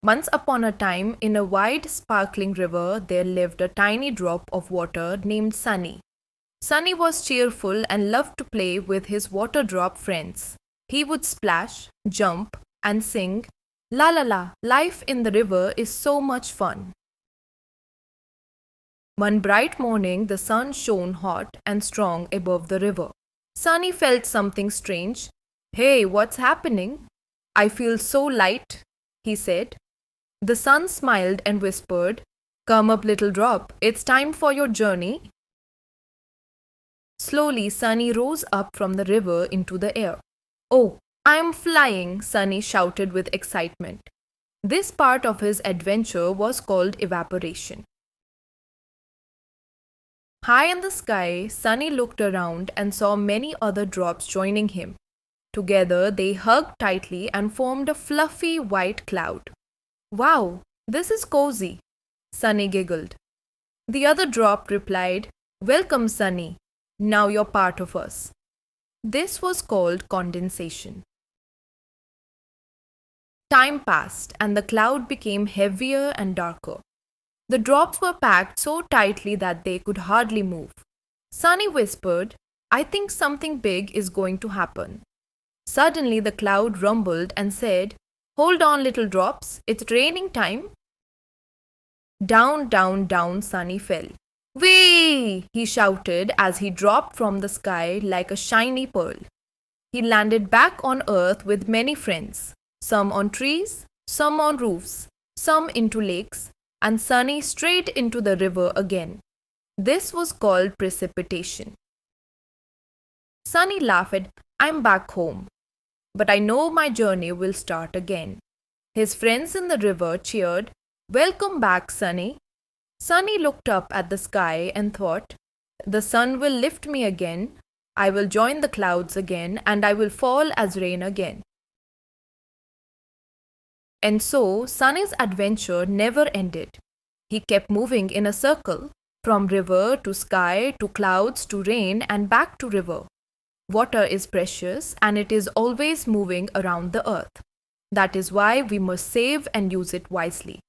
Once upon a time, in a wide, sparkling river, there lived a tiny drop of water named Sunny. Sunny was cheerful and loved to play with his water drop friends. He would splash, jump, and sing, La la la, life in the river is so much fun. One bright morning, the sun shone hot and strong above the river. Sunny felt something strange. Hey, what's happening? I feel so light, he said. The sun smiled and whispered, Come up, little drop, it's time for your journey. Slowly, Sunny rose up from the river into the air. Oh, I'm flying, Sunny shouted with excitement. This part of his adventure was called evaporation. High in the sky, Sunny looked around and saw many other drops joining him. Together, they hugged tightly and formed a fluffy white cloud. Wow, this is cozy, Sunny giggled. The other drop replied, Welcome, Sunny. Now you're part of us. This was called condensation. Time passed and the cloud became heavier and darker. The drops were packed so tightly that they could hardly move. Sunny whispered, I think something big is going to happen. Suddenly the cloud rumbled and said, Hold on, little drops, it's raining time. Down, down, down Sunny fell. Whee! He shouted as he dropped from the sky like a shiny pearl. He landed back on earth with many friends, some on trees, some on roofs, some into lakes, and Sunny straight into the river again. This was called precipitation. Sunny laughed, I'm back home. But I know my journey will start again. His friends in the river cheered, Welcome back, Sunny. Sunny looked up at the sky and thought, The sun will lift me again, I will join the clouds again, and I will fall as rain again. And so, Sunny's adventure never ended. He kept moving in a circle, from river to sky to clouds to rain and back to river. Water is precious and it is always moving around the earth. That is why we must save and use it wisely.